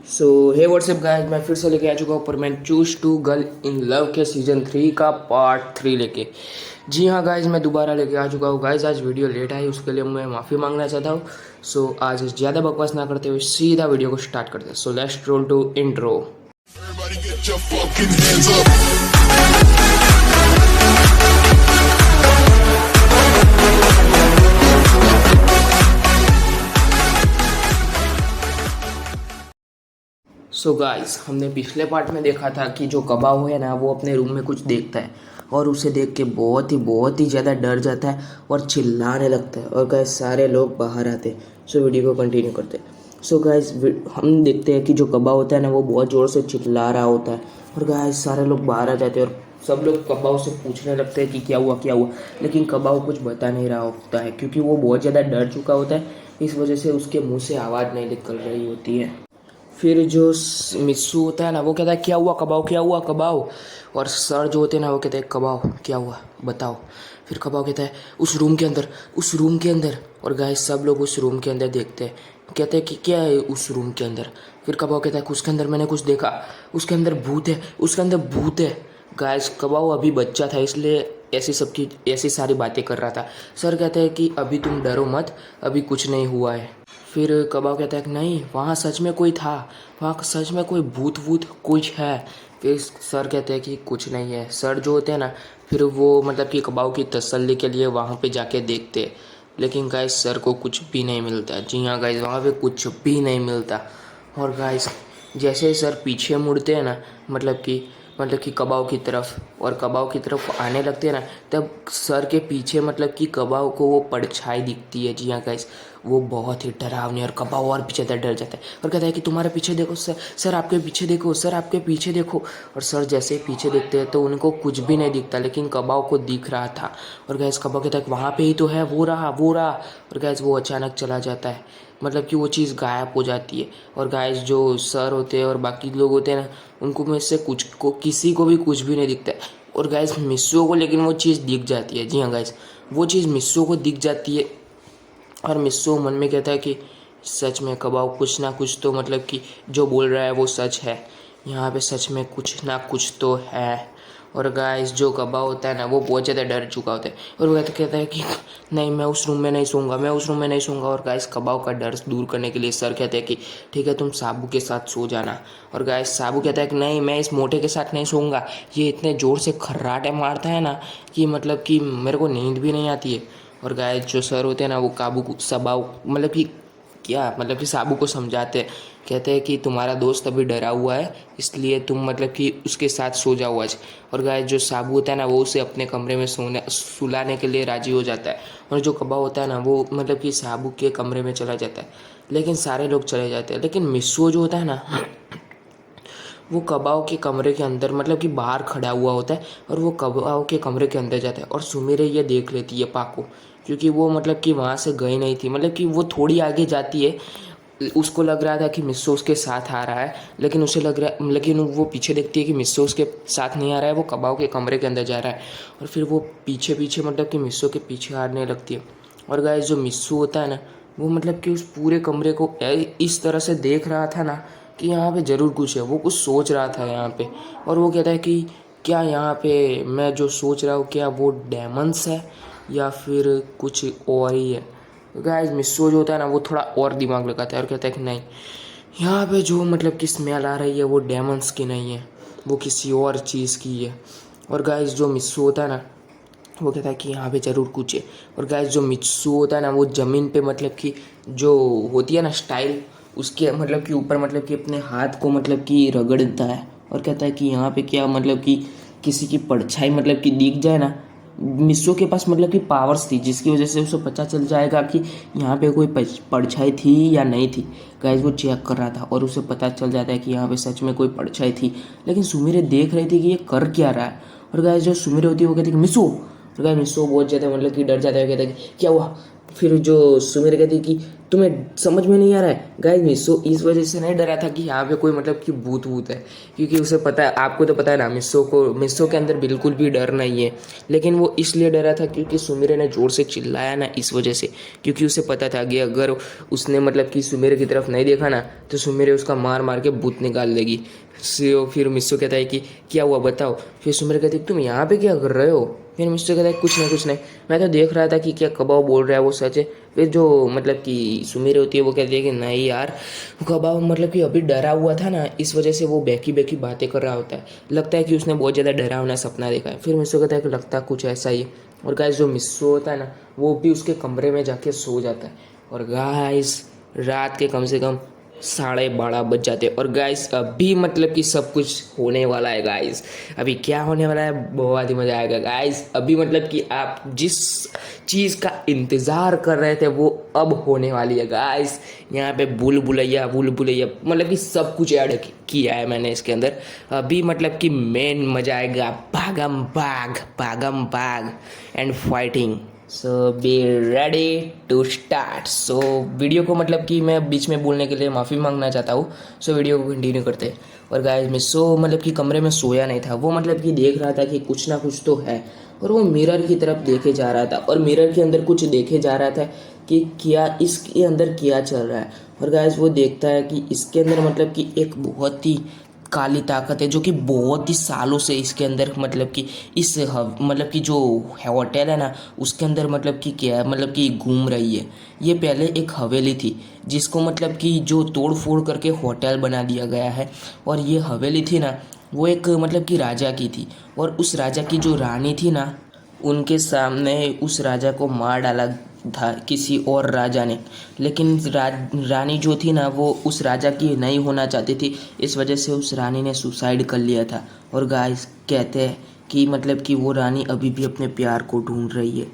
सो हे WhatsApp guys, मैं फिर से लेके आ चुका हूँ पर मैं choose to girl in love के सीजन 3 का पार्ट 3 लेके। जी हाँ गाइस, मैं दोबारा लेके आ चुका हूँ गाइस। आज वीडियो लेट आई, उसके लिए मैं माफ़ी मांगना चाहता हूँ। सो आज ज़्यादा बकवास ना करते हुए सीधा वीडियो को स्टार्ट करते हैं। So let's roll to intro. Everybody get your fucking hands up. So guys, हमने पिछले पार्ट में देखा था कि जो कबाब है ना, वो अपने रूम में कुछ देखता है और उसे देख के बहुत ही ज़्यादा डर जाता है और चिल्लाने लगता है। और गाइस सारे लोग बाहर आते हैं। सो वीडियो को कंटिन्यू करते हैं। सो गाइस, हम देखते हैं कि जो कबाब होता है ना, वो बहुत ज़ोर से चिल्ला रहा होता है। और गाइस सारे लोग बाहर आ जाते हैं और सब लोग कबाब से पूछने लगते हैं कि क्या हुआ। लेकिन कबाब कुछ बता नहीं रहा होता है क्योंकि वो बहुत ज़्यादा डर चुका होता है। इस वजह से उसके मुँह से आवाज़ नहीं निकल रही होती है। फिर जो मिस्सू होता है ना, वो कहता है क्या हुआ कबाव। और सर जो होते हैं ना, वो कहते हैं कबाव क्या हुआ बताओ। फिर कबाव कहता है उस रूम के अंदर। और गाइस सब लोग उस रूम के अंदर देखते हैं, कहते हैं कि क्या है उस रूम के अंदर। फिर कबाव कहता है कि उसके अंदर मैंने कुछ देखा, उसके अंदर भूत है। गाइस कबाव अभी बच्चा था, इसलिए ऐसी सारी बातें कर रहा था। सर कहते हैं कि अभी तुम डरो मत, अभी कुछ नहीं हुआ है। फिर कबाब कहता है कि नहीं, वहाँ सच में कोई था, वहाँ सच में कोई भूत वूत कुछ है। फिर सर कहते हैं कि कुछ नहीं है। सर जो होते हैं ना, फिर वो मतलब कि कबाब की तसल्ली के लिए वहाँ पे जाके देखते हैं। लेकिन गाइस सर को कुछ भी नहीं मिलता। जी हाँ गाइस, वहाँ पे कुछ भी नहीं मिलता। और गाइस जैसे सर पीछे मुड़ते हैं ना, मतलब कि कबाब की तरफ, और कबाब की तरफ आने लगते हैं ना, तब सर के पीछे मतलब कि कबाब को वो परछाई दिखती है। जी हाँ गाइस, वो बहुत ही डरावनी। और कबाब और भी ज़्यादा डर जाता है और कहता है कि तुम्हारे पीछे देखो सर आपके पीछे देखो। और सर जैसे ही पीछे देखते हैं तो उनको कुछ भी नहीं दिखता, लेकिन कबाब को दिख रहा था। और गैस कबाब कहता है कि वहाँ पे ही तो है, वो रहा। और गैस वो अचानक चला जाता है, मतलब कि वो चीज़ गायब हो जाती है। और गाइस जो सर होते हैं और बाकी लोग होते हैं ना, उनको में से किसी को भी कुछ भी नहीं दिखता है। और गाइस मिस्सू को लेकिन वो चीज़ दिख जाती है। जी हाँ गाइस, वो चीज़ मिस्सू को दिख जाती है। और मिस्सू मन में कहता है कि सच में कबाब कुछ ना कुछ तो मतलब कि जो बोल रहा है वो सच है, यहाँ पे सच में कुछ ना कुछ तो है। और गाइस जो कबाब होता है ना, वो बहुत ज़्यादा डर चुका होता है और वो कहता है कि नहीं, मैं उस रूम में नहीं सोऊंगा। और गाइस कबाब का डर दूर करने के लिए सर कहते हैं कि ठीक है, तुम साबू के साथ सो जाना। और गाइस साबू कहता है कि नहीं, मैं इस मोटे के साथ नहीं सोऊंगा, ये इतने ज़ोर से खर्राटे मारता है ना कि मतलब कि मेरे को नींद भी नहीं आती है। और गाइस जो सर होते हैं ना, वो मतलब कि साबू को समझाते हैं, कहते हैं कि तुम्हारा दोस्त अभी डरा हुआ है, इसलिए तुम मतलब कि उसके साथ सो जाओ आज। और गाइस जो साबू होता है ना, वो उसे अपने कमरे में सुलाने के लिए राजी हो जाता है। और जो कबाब होता है ना, वो मतलब कि साबू के कमरे में चला जाता है। लेकिन सारे लोग चले जाते हैं, लेकिन मिस्सू जो होता है ना, वो कबाब के कमरे के अंदर मतलब कि बाहर खड़ा हुआ होता है। और वो कबाब के कमरे के अंदर जाता है और सुमिरे ये देख लेती है पाको, क्योंकि वो मतलब कि वहाँ से गई नहीं थी, मतलब कि वो थोड़ी आगे जाती है। उसको लग रहा था कि मिस्सो उसके साथ आ रहा है, लेकिन वो पीछे देखती है कि मिस्सो उसके साथ नहीं आ रहा है, वो कबाब के कमरे के अंदर जा रहा है। और फिर वो पीछे पीछे मतलब कि मिस्सो के पीछे आने लगती है। और गाइस जो मिस्सू होता है ना, वो मतलब कि उस पूरे कमरे को इस तरह से देख रहा था ना कि यहाँ पे ज़रूर कुछ है, वो कुछ सोच रहा था यहाँ पे। और वो कहता है कि क्या यहाँ पे मैं जो सोच रहा हूँ, क्या वो डेमंस है या फिर कुछ और ही है। गाइस मिस्सू जो होता है ना, वो थोड़ा और दिमाग लगाता है और कहता है कि नहीं, यहाँ पे जो मतलब कि स्मेल आ रही है वो डेमंस की नहीं है, वो किसी और चीज़ की है। और गाइस जो मिस्सू होता है ना, वो कहता है कि यहाँ पे ज़रूर कुछ है। और गाइस जो मित्सू होता है ना, वो ज़मीन पे मतलब कि जो होती है ना स्टाइल, उसके मतलब कि ऊपर मतलब कि अपने हाथ को मतलब कि रगड़ता है और कहता है कि यहाँ पे क्या मतलब कि किसी की परछाई मतलब कि दिख जाए ना। मिस्सू के पास मतलब कि पावर्स थी, जिसकी वजह से उसे पता चल जाएगा कि यहाँ पे कोई परछाई थी या नहीं थी। गाइस वो चेक कर रहा था और उसे पता चल जाता है कि यहाँ पे सच में कोई परछाई थी। लेकिन सुमिरे देख रही थी कि ये कर क्या रहा है। और गाइस जो सुमिरे होती है वो कहती है कि मिस्सू। तो गाइस मिस्सू बहुत ज़्यादा मतलब कि डर जाता है, कहता है कि क्या हुआ। फिर जो सुमेर कहती कि तुम्हें समझ में नहीं आ रहा है गाइस, मिस्सो इस वजह से नहीं डरा था कि यहाँ पे कोई मतलब कि भूत वूत है, क्योंकि उसे पता है, आपको तो पता है ना, मिस्सो के अंदर बिल्कुल भी डर नहीं है। लेकिन वो इसलिए डरा था क्योंकि सुमेर ने ज़ोर से चिल्लाया ना, इस वजह से, क्योंकि उसे पता था कि अगर उसने मतलब कि सुमेर की तरफ नहीं देखा ना तो सुमेर उसका मार मार के भूत निकाल देगी। फिर मिस्सो कहता है कि क्या हुआ बताओ। फिर सुमेर कहती तुम यहाँ पे क्या कर रहे हो। फिर मिस्टर कहता है कुछ नहीं, मैं तो देख रहा था कि क्या कबाब बोल रहा है वो सच है। फिर जो मतलब कि सुमीर होती है वो कहती है कि नहीं यार, कबाब मतलब कि अभी डरा हुआ था ना, इस वजह से वो बेकी बेकी बातें कर रहा होता है, लगता है कि उसने बहुत ज़्यादा डरावना सपना देखा है। फिर मिस्टर कहता है कि लगता है कुछ ऐसा ही है। और गाइस जो मिस्सो होता है ना, वो भी उसके कमरे में जाके सो जाता है। और गाइस रात के कम से कम 12:30 बज जाते हैं। और गाइस अभी मतलब कि सब कुछ होने वाला है गाइस। अभी क्या होने वाला है, बहुत ही मज़ा आएगा गाइस। अभी मतलब कि आप जिस चीज़ का इंतज़ार कर रहे थे वो अब होने वाली है गाइस। यहाँ पे भूल भुलैया मतलब कि सब कुछ ऐड किया है मैंने इसके अंदर। अभी मतलब कि मेन मज़ा आएगा, भागम भाग and fighting. So be ready to start. So video को मतलब कि मैं बीच में बोलने के लिए माफ़ी मांगना चाहता हूँ। सो वीडियो को कंटिन्यू करते हैं। और गाइस मिस्सो मतलब कि कमरे में सोया नहीं था, वो मतलब कि देख रहा था कि कुछ ना कुछ तो है। और वो मिरर की तरफ देखे जा रहा था, और मिरर के अंदर कुछ देखे जा रहा था कि क्या इसके अंदर क्या चल रहा है। और गाइस वो देखता है कि इसके अंदर मतलब कि एक बहुत ही काली ताकत है, जो कि बहुत ही सालों से इसके अंदर मतलब कि मतलब कि जो होटल है ना उसके अंदर मतलब कि क्या है, मतलब कि घूम रही है। ये पहले एक हवेली थी जिसको मतलब कि जो तोड़ फोड़ करके होटल बना दिया गया है। और ये हवेली थी ना, वो एक मतलब कि राजा की थी। और उस राजा की जो रानी थी ना, उनके सामने उस राजा को मार डाला था किसी और राजा ने। लेकिन रानी जो थी ना, वो उस राजा की नहीं होना चाहती थी, इस वजह से उस रानी ने सुसाइड कर लिया था। और गाइस कहते हैं कि मतलब कि वो रानी अभी भी अपने प्यार को ढूंढ रही है,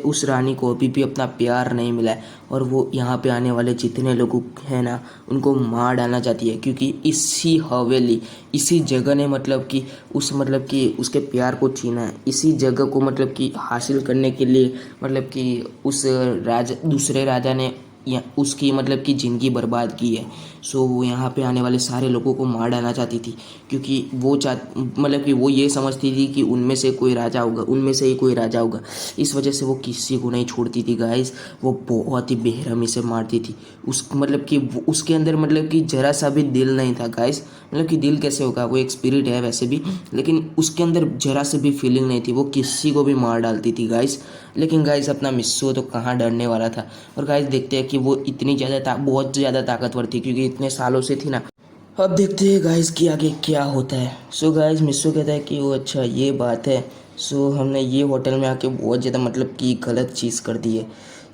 उस रानी को अभी भी अपना प्यार नहीं मिला है। और वो यहाँ पे आने वाले जितने लोग हैं ना उनको मार डालना चाहती है, क्योंकि इसी जगह ने मतलब कि उसके प्यार को छीना है। इसी जगह को मतलब कि हासिल करने के लिए मतलब कि उस दूसरे राजा ने या उसकी मतलब कि ज़िंदगी बर्बाद की है। सो वो यहाँ पे आने वाले सारे लोगों को मार डालना चाहती थी, क्योंकि मतलब कि वो ये समझती थी कि उनमें से कोई राजा होगा, उनमें से ही कोई राजा होगा। इस वजह से वो किसी को नहीं छोड़ती थी गाइस। वो बहुत ही बेरहमी से मारती थी। उसके अंदर मतलब कि जरा सा भी दिल नहीं था गाइस। मतलब कि दिल कैसे होगा, वो एक स्पिरिट है वैसे भी, लेकिन उसके अंदर जरा से भी फीलिंग नहीं थी। वो किसी को भी मार डालती थी गाइस। लेकिन गाइस अपना मिस्सो तो कहाँ डरने वाला था। और गाइस देखते हैं कि वो इतनी बहुत ज़्यादा ताकतवर थी, क्योंकि इतने सालों से थी ना। अब देखते हैं गाइस कि आगे क्या होता है। सो गाइस मिस्सो कहता है कि वो अच्छा ये बात है। सो हमने ये होटल में आके बहुत ज़्यादा मतलब कि गलत चीज़ कर दी है।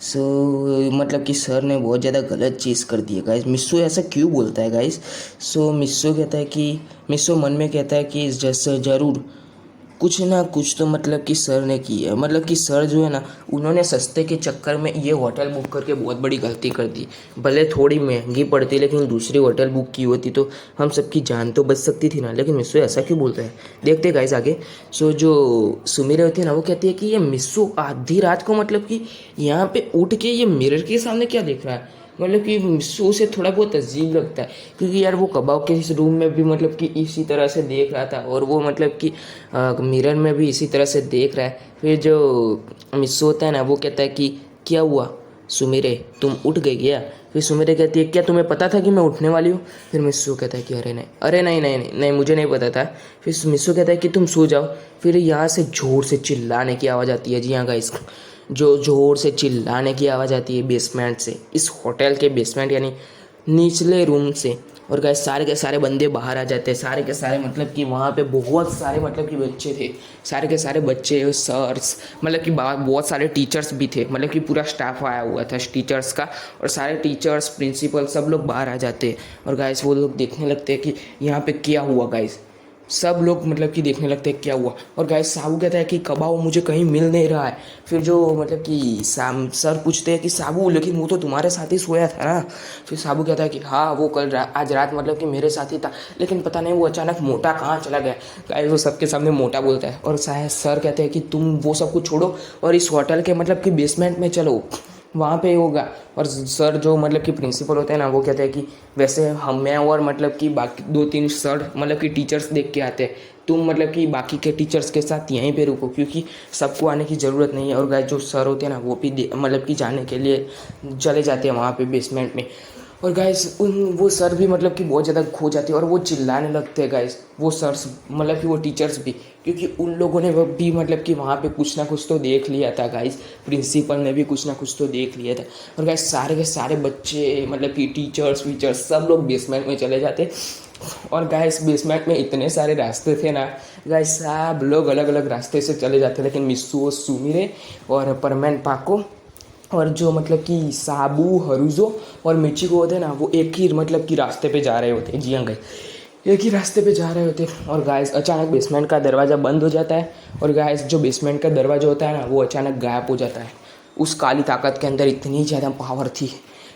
सो मतलब कि सर ने बहुत ज़्यादा गलत चीज़ कर दी है गाइस। मिस्सो ऐसा क्यों बोलता है गाइस। सो मिस्सो मन में कहता है कि जैसे ज़रूर कुछ ना कुछ तो मतलब कि सर ने की है। मतलब कि सर जो है ना, उन्होंने सस्ते के चक्कर में ये होटल बुक करके बहुत बड़ी गलती कर दी। भले थोड़ी महंगी पड़ती, लेकिन दूसरी होटल बुक की होती तो हम सबकी जान तो बच सकती थी ना। लेकिन मिस्सो ऐसा क्यों बोलता है, देखते गाइस आगे। सो जो सुमीरे होती है ना, वो कहती है कि ये मिस्सो आधी रात को मतलब कि यहाँ पे उठ के ये मिरर के सामने क्या देख रहा है। मतलब कि मिस्सो से थोड़ा बहुत अजीब लगता है, क्योंकि यार वो कबाब के इस रूम में भी मतलब कि इसी तरह से देख रहा था, और वो मतलब कि मिरर में भी इसी तरह से देख रहा है। फिर जो मिस्सो होता है ना, वो कहता है कि क्या हुआ सुमिरे, तुम उठ गए क्या। फिर सुमिरे कहती है क्या तुम्हें पता था कि मैं उठने वाली हूँ। फिर मिस्सो कहता है कि अरे नहीं मुझे नहीं पता था। फिर मिस्सो कहता है कि तुम सो जाओ। फिर यहाँ से जोर से चिल्लाने की आवाज़ आती है। जी हाँ गाइस, जो जोर से चिल्लाने की आवाज़ आती है बेसमेंट से, इस होटल के बेसमेंट यानी निचले रूम से। और गाइस सारे के सारे बंदे बाहर आ जाते हैं, सारे के सारे मतलब कि वहाँ पे बहुत सारे मतलब कि बच्चे थे, सारे के सारे बच्चे, सर्स, मतलब कि बहुत सारे टीचर्स भी थे। मतलब कि पूरा स्टाफ आया हुआ था टीचर्स का, और सारे टीचर्स, प्रिंसिपल, सब लोग बाहर आ जाते हैं। और गाइस वो लोग देखने लगते हैं कि यहाँ पे क्या हुआ। गाइस सब लोग मतलब कि देखने लगते हैं क्या हुआ। और गाइस साबू कहता है कि कबाऊ मुझे कहीं मिल नहीं रहा है। फिर जो मतलब कि सर पूछते हैं कि साबू लेकिन वो तो तुम्हारे साथ ही सोया था ना। फिर साबू कहता है कि हाँ वो आज रात मतलब कि मेरे साथ ही था, लेकिन पता नहीं वो अचानक मोटा कहाँ चला गया। गाइस वो सबके सामने मोटा बोलता है। और शायद सर कहते हैं कि तुम वो सब कुछ छोड़ो और इस होटल के मतलब कि बेसमेंट में चलो। वहाँ पे होगा। और सर जो मतलब कि प्रिंसिपल होते हैं ना, वो कहते हैं कि वैसे हम मैं और मतलब कि बाकी 2-3 सर मतलब कि टीचर्स देख के आते हैं, तुम मतलब कि बाकी के टीचर्स के साथ यहीं पे रुको, क्योंकि सबको आने की ज़रूरत नहीं है। और गाइस जो सर होते हैं ना, वो भी मतलब कि जाने के लिए चले जाते हैं वहाँ पे बेसमेंट में। और गाइस वो सर भी मतलब कि बहुत ज़्यादा खो जाते हैं और वो चिल्लाने लगते हैं गाइस, वो सर्स मतलब कि वो टीचर्स भी, क्योंकि उन लोगों ने भी मतलब कि वहाँ पे कुछ ना कुछ तो देख लिया था गाइस, प्रिंसिपल ने भी कुछ ना कुछ तो देख लिया था। और गाइस सारे के सारे बच्चे मतलब कि टीचर्स वीचर्स सब लोग बेसमेंट में चले जाते। और गाइस बेसमेंट में इतने सारे रास्ते थे ना गाइस, सब लोग अलग अलग रास्ते से चले जाते, लेकिन मिस्सू सुमिरे और परमैन पाको और जो मतलब कि साबू हरुजो और मिचिको होते हैं ना, वो एक ही मतलब कि रास्ते पे जा रहे होते हैं। जी हाँ गाइस, एक ही रास्ते पे जा रहे होते हैं। और गाइस अचानक बेसमेंट का दरवाज़ा बंद हो जाता है और गाइस जो बेसमेंट का दरवाज़ा होता है ना, वो अचानक गायब हो जाता है। उस काली ताकत के अंदर इतनी ज़्यादा पावर थी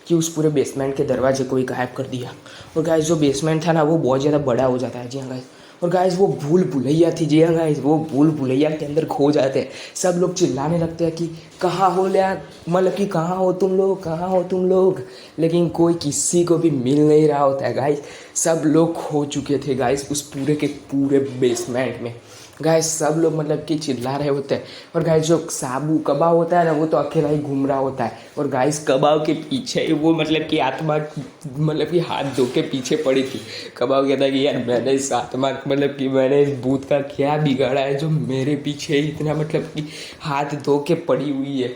कि उस पूरे बेसमेंट के दरवाजे को ही गायब कर दिया। और गाइस जो बेसमेंट था ना, वो बहुत ज़्यादा बड़ा हो जाता है। जी हाँ गाइस, और गाइस वो भूल भुलैया थी। जी हाँ गाइस, वो भूल भुलैया के अंदर खो जाते हैं। सब लोग चिल्लाने लगते हैं कि कहाँ हो यार, मतलब कि कहाँ हो तुम लोग, कहाँ हो तुम लोग, लेकिन कोई किसी को भी मिल नहीं रहा होता है गाइस। सब लोग खो चुके थे गाइस उस पूरे के पूरे बेसमेंट में। गाइस सब लोग मतलब कि चिल्ला रहे होते हैं। और गाइस जो साबू कबाब होता है ना, वो तो अकेला ही घूम रहा होता है। और गाइस कबाब के पीछे वो मतलब कि आत्मा मतलब कि हाथ धो के पीछे पड़ी थी। कबाब कहता है कि यार मैंने इस आत्मा मतलब कि मैंने इस भूत का क्या बिगाड़ा है जो मेरे पीछे इतना मतलब कि हाथ धो के पड़ी हुई है।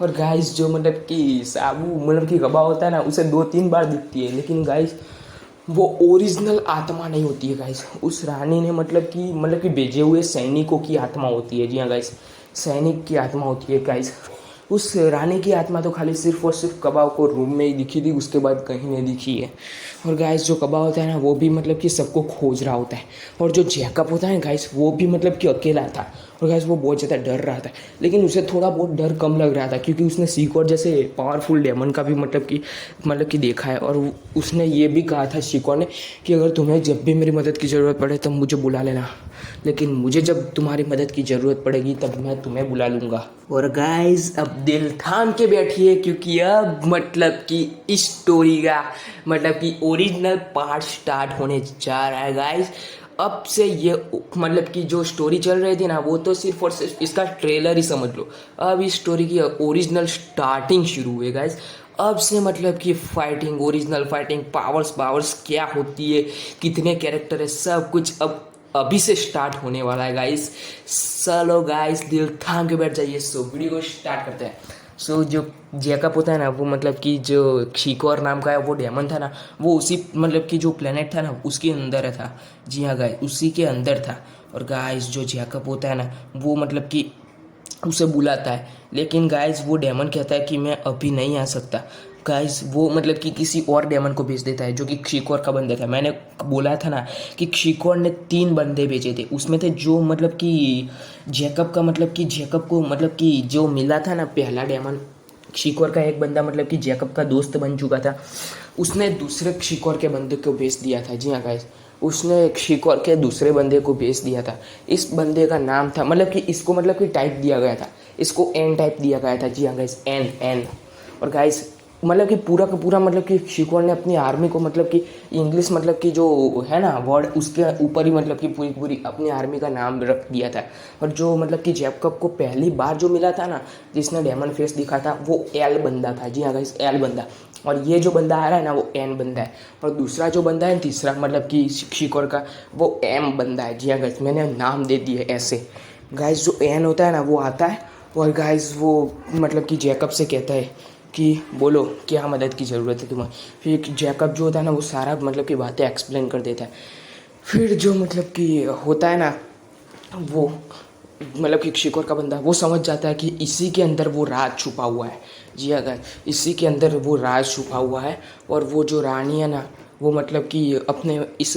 और गाइस जो मतलब कि साबू मतलब कि कबाब होता है ना, उसे 2-3 बार दिखती है, लेकिन गाइस वो ओरिजिनल आत्मा नहीं होती है गाइस। उस रानी ने मतलब कि भेजे हुए सैनिकों की आत्मा होती है। जी हाँ गाइस, सैनिक की आत्मा होती है गाइस। उस रानी की आत्मा तो खाली सिर्फ और सिर्फ कबाब को रूम में ही दिखी थी, उसके बाद कहीं नहीं दिखी है। और गाइस जो कबाब होता है ना, वो भी मतलब कि सबको खोज रहा होता है। और जो जैकब होता है गाइस, वो भी मतलब कि अकेला था। और गाइस वो बहुत ज़्यादा डर रहा था, लेकिन उसे थोड़ा बहुत डर कम लग रहा था, क्योंकि उसने सीकॉर जैसे पावरफुल डेमन का भी मतलब कि देखा है। और उसने ये भी कहा था सीकॉर ने कि अगर तुम्हें जब भी मेरी मदद की ज़रूरत पड़े तब मुझे बुला लेना, लेकिन मुझे जब तुम्हारी मदद की ज़रूरत पड़ेगी तब मैं तुम्हें बुला लूँगा। और गाइस अब दिल थाम के बैठिए, क्योंकि अब मतलब कि इस स्टोरी का मतलब कि ओरिजिनल पार्ट स्टार्ट होने जा रहा है गाइस। अब से ये मतलब कि जो स्टोरी चल रही थी ना, वो तो सिर्फ और सिर्फ इसका ट्रेलर ही समझ लो। अब इस स्टोरी की ओरिजिनल स्टार्टिंग शुरू हुई गाइस। अब से मतलब कि फाइटिंग, ओरिजिनल फाइटिंग, पावर्स क्या होती है, कितने कैरेक्टर है, सब कुछ अब अभी से स्टार्ट होने वाला है गाइस। चलो गाइस दिल थाम के बैठ जाइए, सो वीडियो को स्टार्ट करते हैं। सो जो जैकब होता है ना, वो मतलब कि जो शिकोर नाम का है वो डेमन था ना, वो उसी मतलब कि जो प्लेनेट था ना उसके अंदर था। जी हाँ गाइस, उसी के अंदर था। और गाइस जो जैकब होता है ना, वो मतलब कि उसे बुलाता है, लेकिन गाइस वो डेमन कहता है कि मैं अभी नहीं आ सकता। गाइस वो मतलब कि किसी और डेमन को भेज देता है, जो कि शिकोर का बंदा था। मैंने बोला था ना कि शिकोर ने 3 बंदे भेजे थे, उसमें थे जो मतलब कि जैकब का मतलब कि जैकब को मतलब कि जो मिला था ना पहला डेमन, शिकोर का एक बंदा मतलब कि जैकब का दोस्त बन चुका था, उसने दूसरे शिकोर के बंदे को भेज दिया था। जी हाँ गाइस, उसने एक शिकोर के दूसरे बंदे को भेज दिया था। इस बंदे का नाम था मतलब कि इसको मतलब कि टाइप दिया गया था, इसको एन टाइप दिया गया था। जी हाँ गाइस, एन। और गाइस मतलब कि पूरा का पूरा मतलब कि शिकोर ने अपनी आर्मी को मतलब कि इंग्लिश मतलब कि जो है ना वर्ड, उसके ऊपर ही मतलब कि पूरी पूरी अपनी आर्मी का नाम रख दिया था। और जो मतलब कि जैकब को पहली बार जो मिला था ना, जिसने डेमन फेस दिखा था, वो एल बंदा था। जी हाँ गाइस, एल बंदा। और ये जो बंदा आ रहा है ना, वो एन बंदा है। और दूसरा जो बंदा है तीसरा मतलब कि शिकोर का, वो एम बंदा है। जी हाँ गाइस, मैंने नाम दे दिए ऐसे। गाइस जो एन होता है ना, वो आता है और गाइस वो मतलब कि जैकब से कहता है कि बोलो क्या मदद की ज़रूरत है तुम्हें। फिर जैकब जो होता है ना, वो सारा मतलब कि बातें एक्सप्लेन कर देता है। फिर जो मतलब कि होता है ना, वो मतलब कि शिकोर का बंदा वो समझ जाता है कि इसी के अंदर वो राज छुपा हुआ है। जी अगर इसी के अंदर वो राज छुपा हुआ है। और वो जो रानी है ना, वो मतलब कि अपने इस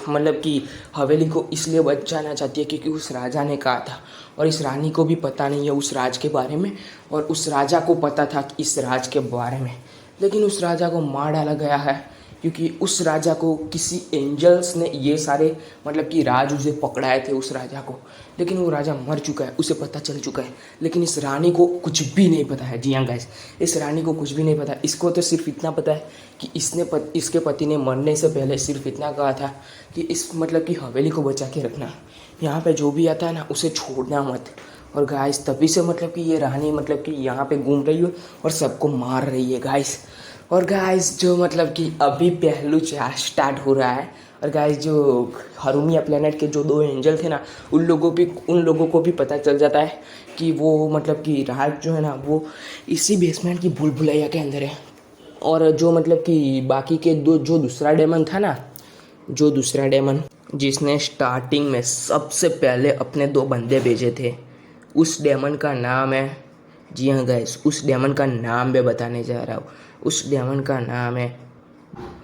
मतलब कि हवेली को इसलिए बचाना चाहती है क्योंकि उस राजा ने कहा था, और इस रानी को भी पता नहीं है उस राज के बारे में, और उस राजा को पता था इस राज के बारे में, लेकिन उस राजा को मार डाला गया है क्योंकि उस राजा को किसी एंजल्स ने ये सारे मतलब कि राज उसे पकड़ाए थे उस राजा को, लेकिन वो राजा मर चुका है, उसे पता चल चुका है। लेकिन इस रानी को कुछ भी नहीं पता है। जी हाँ गाइस, इस रानी को कुछ भी नहीं पता। इसको तो सिर्फ इतना पता है कि इसके पति ने मरने से पहले सिर्फ इतना कहा था कि इस मतलब कि हवेली को बचा के रखना, यहाँ पे जो भी आता है ना उसे छोड़ना मत। और गाइस तभी से मतलब कि ये रानी मतलब कि यहाँ पे घूम रही है और सबको मार रही है गाइस। और गाइस जो मतलब कि अभी पहलू स्टार्ट हो रहा है। और गाइस जो हरूमिया प्लेनेट के जो 2 एंजल थे ना, उन लोगों को भी पता चल जाता है कि वो मतलब कि राज जो है ना वो इसी बेसमेंट की भूल भुलैया के अंदर है। और जो मतलब कि बाकी के जो दूसरा डेमन था ना, जो दूसरा डेमन जिसने स्टार्टिंग में सबसे पहले अपने 2 बंदे भेजे थे, उस डेमन का नाम है, जी हाँ गाइस, उस डेमन का नाम मैं बताने जा रहा हूँ। उस डेमन का नाम है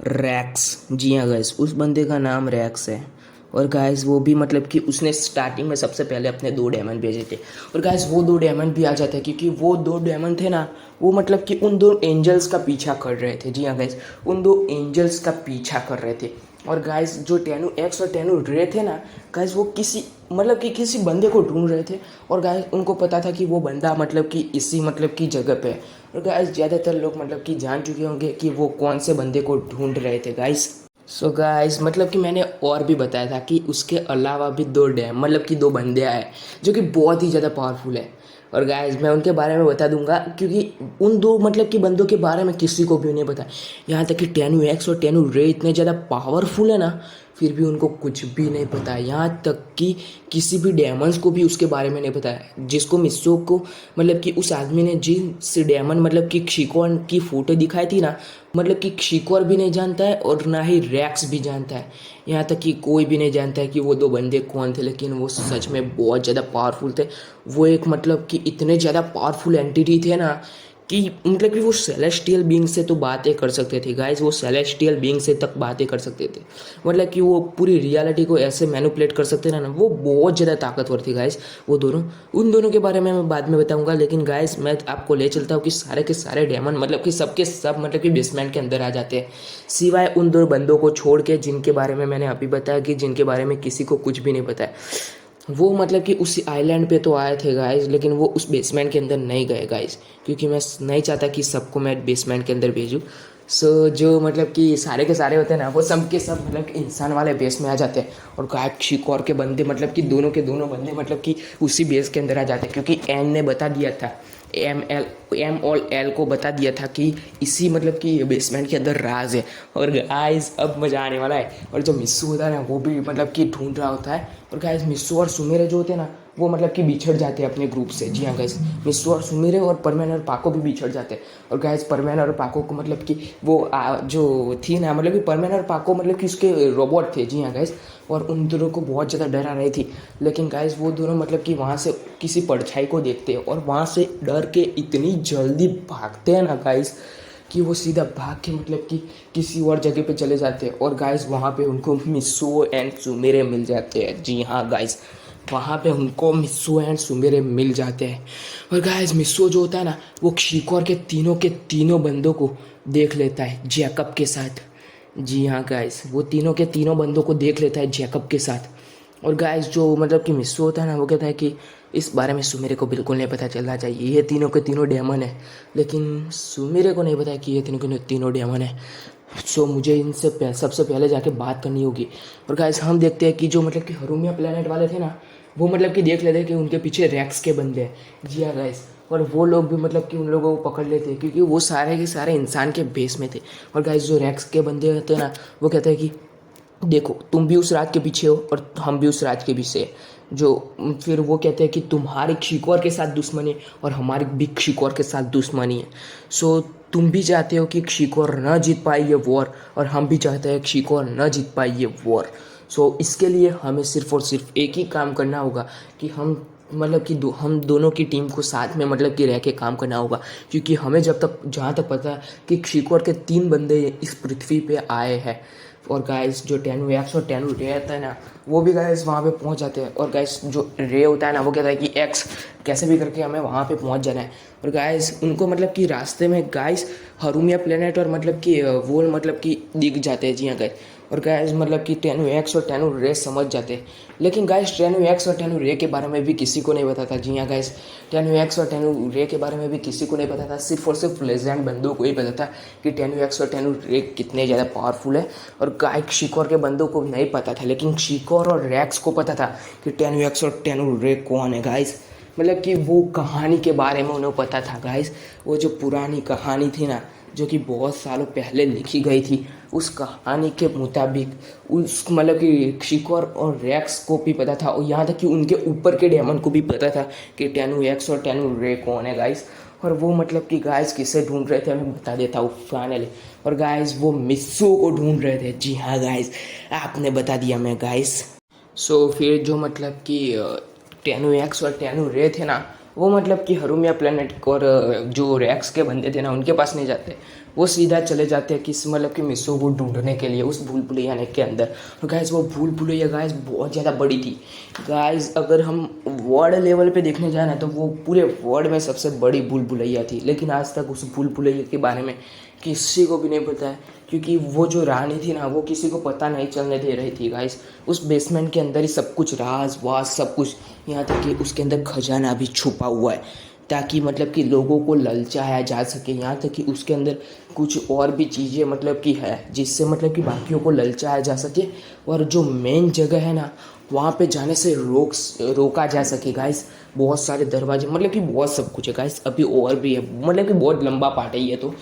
रैक्स। जी हाँ गाइस, उस बंदे का नाम रैक्स है। और गाइस वो भी मतलब कि उसने स्टार्टिंग में सबसे पहले अपने 2 डेमन भेजे थे। और गाइस वो 2 डेमन भी आ जाते हैं, क्योंकि वो 2 डेमन थे ना, वो मतलब कि उन 2 एंजल्स का पीछा कर रहे थे। जी हाँ गाइस, उन 2 एंजल्स का पीछा कर रहे थे। और गाइस जो टेनु एक्स और टेनु रे थे ना गाइस, वो किसी बंदे को ढूंढ रहे थे। और गाइस उनको पता था कि वो बंदा मतलब कि इसी मतलब की जगह पे है। और गाइस ज़्यादातर लोग मतलब कि जान चुके होंगे कि वो कौन से बंदे को ढूंढ रहे थे गाइस। सो गाइस मतलब कि मैंने और भी बताया था कि उसके अलावा भी 2 बंदे आए जो कि बहुत ही ज़्यादा पावरफुल है। और गाइस मैं उनके बारे में बता दूंगा, क्योंकि उन 2 मतलब कि बंदों के बारे में किसी को भी नहीं पता। यहाँ तक कि टेनु एक्स और टेनु रे इतने ज़्यादा पावरफुल है ना, फिर भी उनको कुछ भी नहीं पता। यहाँ तक कि किसी भी डेमन्स को भी उसके बारे में नहीं पता है। जिसको मिस्सो को मतलब कि उस आदमी ने जिस डेमन मतलब कि शिकोर की फ़ोटो दिखाई थी ना, मतलब कि शिकोर भी नहीं जानता है और ना ही रैक्स भी जानता है। यहाँ तक कि कोई भी नहीं जानता है कि वो 2 बंदे कौन थे, लेकिन वो सच में बहुत ज़्यादा पावरफुल थे। वो एक मतलब कि इतने ज़्यादा पावरफुल एंटिटी थे ना कि मतलब कि वो सेलेस्टियल बीइंग से तो बातें कर सकते थे गाइस, वो सेलेस्टियल बीइंग से तक बातें कर सकते थे। मतलब कि वो पूरी रियलिटी को ऐसे मैनिपुलेट कर सकते थे ना, वो बहुत ज़्यादा ताकतवर थे गाइस वो दोनों। उन दोनों के बारे में मैं बाद में बताऊंगा, लेकिन गाइस मैं आपको ले चलता हूँ कि सारे के सारे डेमन मतलब कि सबके सब मतलब कि बेसमेंट के अंदर आ जाते हैं, सिवाय उन 2 बंदों को छोड़ के, जिनके बारे में मैंने अभी बताया कि जिनके बारे में किसी को कुछ भी नहीं पता है। वो मतलब कि उस आइलैंड पे तो आए थे गाइस, लेकिन वो उस बेसमेंट के अंदर नहीं गए गाइस, क्योंकि मैं नहीं चाहता कि सबको मैं बेसमेंट के अंदर भेजूँ। सो जो मतलब कि सारे के सारे होते हैं ना, वो सब के सब मतलब कि इंसान वाले बेस में आ जाते हैं। और गायब शिकोर के बंदे मतलब कि दोनों के दोनों बंदे मतलब कि उसी बेस के अंदर आ जाते हैं, क्योंकि एन ने बता दिया था, एम और एल को बता दिया था कि इसी मतलब कि बेसमेंट के अंदर राज है। और गाइस अब मज़ा आने वाला है। और जो मिस्सू होता है ना, वो भी मतलब कि ढूंढ रहा होता है। और गाइस मिस्सू और सुमेरे जो होते हैं ना, वो मतलब कि बिछड़ जाते हैं अपने ग्रुप से। जी हाँ गाइस, मिस्सू और सुमेरे और परमैन और पाको भी बिछड़ जाते हैं। और गाइस परमैन और पाको को मतलब कि वो जो थी ना, मतलब कि परमैन और पाको मतलब कि उसके रोबोट थे। जी हाँ गाइस, और उन दोनों को बहुत ज़्यादा डर आ रही थी। लेकिन गाइस वो दोनों मतलब कि वहाँ से किसी परछाई को देखते हैं और वहाँ से डर के इतनी जल्दी भागते हैं ना गाइस, कि वो सीधा भाग के मतलब कि किसी और जगह पे चले जाते हैं। और गाइस वहाँ पे उनको मिस्सू एंड सुमेरे मिल जाते हैं। जी हाँ गाइस, वहाँ पे उनको मिस्सू एंड सुमेरे मिल जाते हैं। और गाइस मिस्सू जो होता है ना, वो शिकोर के तीनों बंदों को देख लेता है जैकब के साथ। जी हाँ गाइस, वो तीनों के तीनों बंदों को देख लेता है जैकब के साथ। और गाइस जो मतलब कि मिस्सू होता है ना, वो कहता है कि इस बारे में सुमेरे को बिल्कुल नहीं पता चलना चाहिए, ये तीनों के तीनों डेमन है। लेकिन सुमेरे को नहीं पता कि ये तीनों के तीनों डेमन है। सो मुझे इनसे सबसे पहले जाके बात करनी होगी। और गाइस हम देखते हैं कि जो मतलब कि हरूमिया प्लेनेट वाले थे ना, वो मतलब कि देख लेते हैं कि उनके पीछे रैक्स के बंदे हैं। जी हाँ गाइस, और वो लोग भी मतलब कि उन लोगों को पकड़ लेते हैं, क्योंकि वो सारे के सारे इंसान के बेस में थे। और गाइस जो रैक्स के बंदे होते हैं ना, वो कहते हैं कि देखो तुम भी उस राज के पीछे हो और हम भी उस राज के पीछे हैं। जो फिर वो कहते हैं कि तुम्हारी शिकोर के साथ दुश्मनी और हमारी भी शिकोर के साथ दुश्मनी है। सो तुम भी चाहते हो कि शिकोर न जीत पाए ये वॉर, और हम भी चाहते हैं कि शिकोर न जीत पाए ये वॉर। सो इसके लिए हमें सिर्फ और सिर्फ एक ही काम करना होगा कि हम मतलब कि हम दोनों की टीम को साथ में मतलब कि रह के काम करना होगा। क्योंकि हमें जहाँ तक पता है कि शिकोर के 3 बंदे इस पृथ्वी पे आए हैं, और गाइस जो टेनु एक्स और टेनु रे आता है ना, वो भी गाइस वहाँ पे पहुँच जाते हैं। और गाइस जो रे होता है ना, वो कहता है कि एक्स कैसे भी करके हमें वहाँ पे पहुँच जाना है। और गाइस उनको मतलब कि रास्ते में गाइस हरूमिया प्लेनेट और मतलब कि वो मतलब कि दिख जाते हैं, जी हाँ गाइस। और गाइस मतलब कि टेनु एक्स और टेनु रे समझ जाते हैं। लेकिन गाइस टेनु एक्स और टेनु रे के बारे में भी किसी को नहीं पता था, जी हाँ गाइस। टेनु एक्स और टेनु रे के बारे में भी किसी को नहीं पता था, सिर्फ और सिर्फ लेजेंड बंदों को ही पता था कि टेनु एक्स और टेनु रे कितने ज़्यादा पावरफुल है। और गाइस शिकोर के बंदों को नहीं पता था, लेकिन शिकोर और रैक्स को पता था कि टेनु एक्स और टेनु रे कौन है गाइस। मतलब कि वो कहानी के बारे में उन्हें पता था गाइस। वो जो पुरानी कहानी थी ना, जो कि बहुत सालों पहले लिखी गई थी, उस कहानी के मुताबिक उस मतलब कि शिकोर और रैक्स को भी पता था, और यहाँ तक कि उनके ऊपर के डेमन को भी पता था कि टेनु एक्स और टेनु रे कौन है गाइस। और वो मतलब कि गाइस किसे ढूंढ रहे थे मैं बता देता हूँ फाइनली। और गाइस वो मिस्सो को ढूंढ रहे थे, जी हाँ गाइस, आपने बता दिया मैं गाइस। सो फिर जो मतलब कि टेनु एक्स और टेनु रे थे ना, वो मतलब कि हरूमिया प्लेनेट और जो रैक्स के बंदे थे ना, उनके पास नहीं जाते। वो सीधा चले जाते हैं किस मतलब कि मिस्सो को ढूंढने के लिए उस भूल भुलैया के अंदर। और गाइस वो भूल भुलैया गाइस बहुत ज़्यादा बड़ी थी गाइस। अगर हम वर्ल्ड लेवल पे देखने जाए ना, तो वो पूरे वर्ल्ड में सबसे बड़ी भूल भुलैया थी। लेकिन आज तक उस भूल भुलैया के बारे में किसी को भी नहीं पता है, क्योंकि वो जो रानी थी ना, वो किसी को पता नहीं चलने दे रही थी गाइस। उस बेसमेंट के अंदर ही सब कुछ राज वाज सब कुछ, यहाँ तक कि उसके अंदर खजाना भी छुपा हुआ है, ताकि मतलब कि लोगों को ललचाया जा सके। यहाँ तक कि उसके अंदर कुछ और भी चीज़ें मतलब कि है, जिससे मतलब कि बाकियों को ललचाया जा सके। और जो मेन जगह है ना, वहाँ पे जाने से रोका जा सके गाइस। बहुत सारे दरवाजे मतलब कि बहुत सब कुछ है गाइस, अभी और भी है, मतलब कि बहुत लंबा पार्ट है ये तो।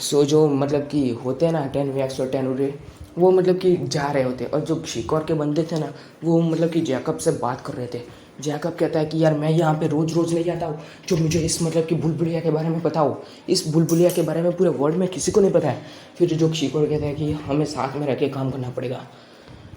सो जो मतलब कि होते हैं ना टेनु एक्स और टेनु रे, वो मतलब कि जा रहे होते। और जो शिकोर के बंदे थे ना, वो मतलब कि जैकब से बात कर रहे थे। जैकब कहता है कि यार मैं यहाँ पे रोज़ रोज़ नहीं आता हूँ, जो मुझे इस मतलब कि बुलबुलिया के बारे में पता हो, इस बुलबुलिया के बारे में पूरे वर्ल्ड में किसी को नहीं पता है। फिर जो शिकोर कहता है कि हमें साथ में रह के काम करना पड़ेगा।